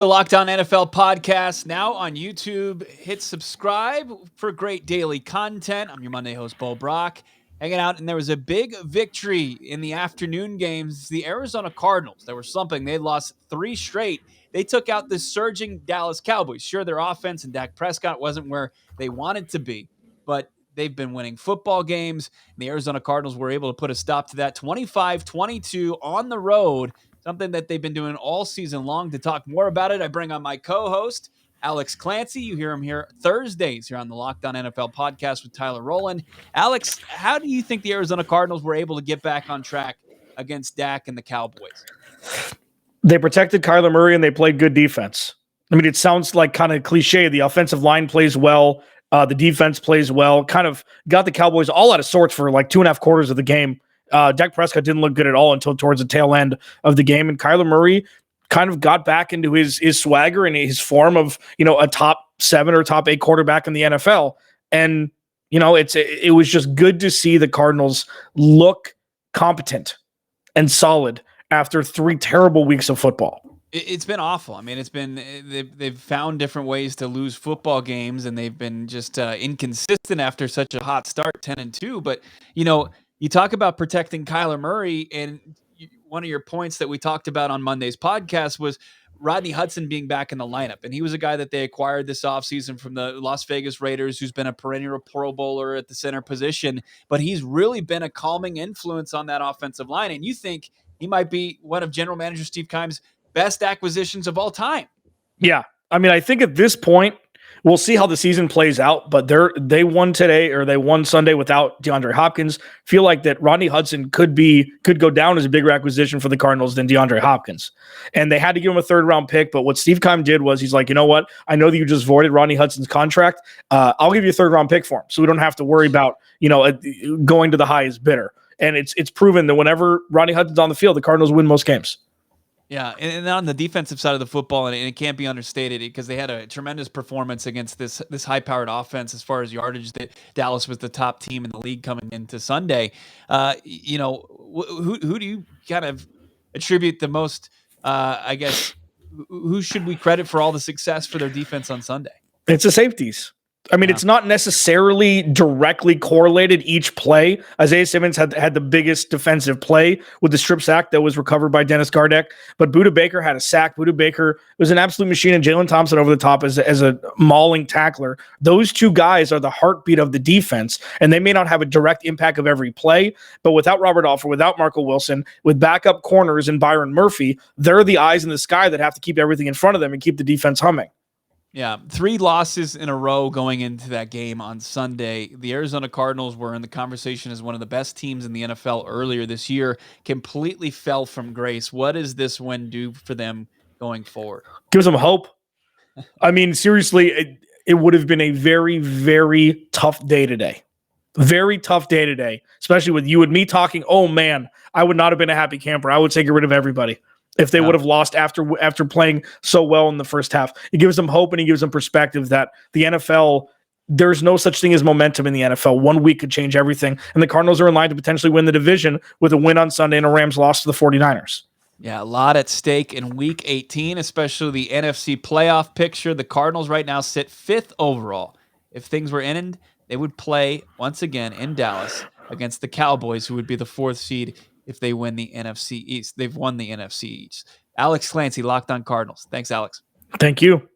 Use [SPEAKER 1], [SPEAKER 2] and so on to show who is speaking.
[SPEAKER 1] The Locked On NFL podcast now on YouTube. Hit subscribe for great daily content. I'm your Monday host, Bo Brack, hanging out. And there was a big victory in the afternoon games. The Arizona Cardinals, they were slumping. They lost 3 straight. They took out the surging Dallas Cowboys. Sure, their offense and Dak Prescott wasn't where they wanted to be, but they've been winning football games. And the Arizona Cardinals were able to put a stop to that 25-22 on the road. Something that they've been doing all season long. To talk more about it, I bring on my co-host, Alex Clancy. You hear him here Thursdays here on the Locked On NFL podcast with Tyler Rowland. Alex, how do you think the Arizona Cardinals were able to get back on track against Dak and the Cowboys?
[SPEAKER 2] They protected Kyler Murray and they played good defense. I mean, it sounds like kind of cliche. The offensive line plays well. The defense plays well. Kind of got the Cowboys all out of sorts for like 2.5 quarters of the game. Dak Prescott didn't look good at all until towards the tail end of the game. And Kyler Murray kind of got back into his swagger and his form of, a top 7 or top 8 quarterback in the NFL. And, it was just good to see the Cardinals look competent and solid after 3 terrible weeks of football.
[SPEAKER 1] It's been awful. I mean, they've found different ways to lose football games, and they've been just inconsistent after such a hot start, 10-2. But, you talk about protecting Kyler Murray, and one of your points that we talked about on Monday's podcast was Rodney Hudson being back in the lineup. And he was a guy that they acquired this offseason from the Las Vegas Raiders, who's been a perennial Pro Bowler at the center position. But he's really been a calming influence on that offensive line. And you think he might be one of General Manager Steve Keim's best acquisitions of all time.
[SPEAKER 2] Yeah. I mean, I think at this point, we'll see how the season plays out, but they won today, or they won Sunday without DeAndre Hopkins. Feel like that Rodney Hudson could go down as a bigger acquisition for the Cardinals than DeAndre Hopkins. And they had to give him a 3rd-round pick, but what Steve Keim did was he's like, you know what? I know that you just voided Rodney Hudson's contract. I'll give you a 3rd-round pick for him, so we don't have to worry about, going to the highest bidder. And it's proven that whenever Rodney Hudson's on the field, the Cardinals win most games.
[SPEAKER 1] Yeah, and on the defensive side of the football, and it can't be understated because they had a tremendous performance against this high-powered offense as far as yardage. That Dallas was the top team in the league coming into Sunday. Who do you kind of attribute the most? I guess who should we credit for all the success for their defense on Sunday?
[SPEAKER 2] It's the safeties. I mean, It's not necessarily directly correlated each play. Isaiah Simmons had the biggest defensive play with the strip sack that was recovered by Dennis Gardeck, but Budda Baker had a sack. Budda Baker was an absolute machine, and Jalen Thompson over the top as a mauling tackler. Those 2 guys are the heartbeat of the defense, and they may not have a direct impact of every play, but without Robert Alford, without Marco Wilson, with backup corners and Byron Murphy, they're the eyes in the sky that have to keep everything in front of them and keep the defense humming.
[SPEAKER 1] Yeah, 3 losses in a row going into that game on Sunday. The Arizona Cardinals were in the conversation as one of the best teams in the NFL earlier this year, completely fell from grace. What does this win do for them going forward?
[SPEAKER 2] Gives them hope. I mean, seriously, it would have been a very, very tough day today. Very tough day today, especially with you and me talking, oh man, I would not have been a happy camper. I would say get rid of everybody if they would have lost after playing so well in the first half. It gives them hope, and it gives them perspective that the NFL, there's no such thing as momentum in the NFL. 1 week could change everything, and the Cardinals are in line to potentially win the division with a win on Sunday and a Rams loss to the 49ers.
[SPEAKER 1] Yeah, a lot at stake in Week 18, especially the NFC playoff picture. The Cardinals right now sit 5th overall. If things were ended, they would play once again in Dallas against the Cowboys, who would be the 4th seed if they win the NFC East. They've won the NFC East. Alex Clancy, Locked On Cardinals. Thanks, Alex.
[SPEAKER 2] Thank you.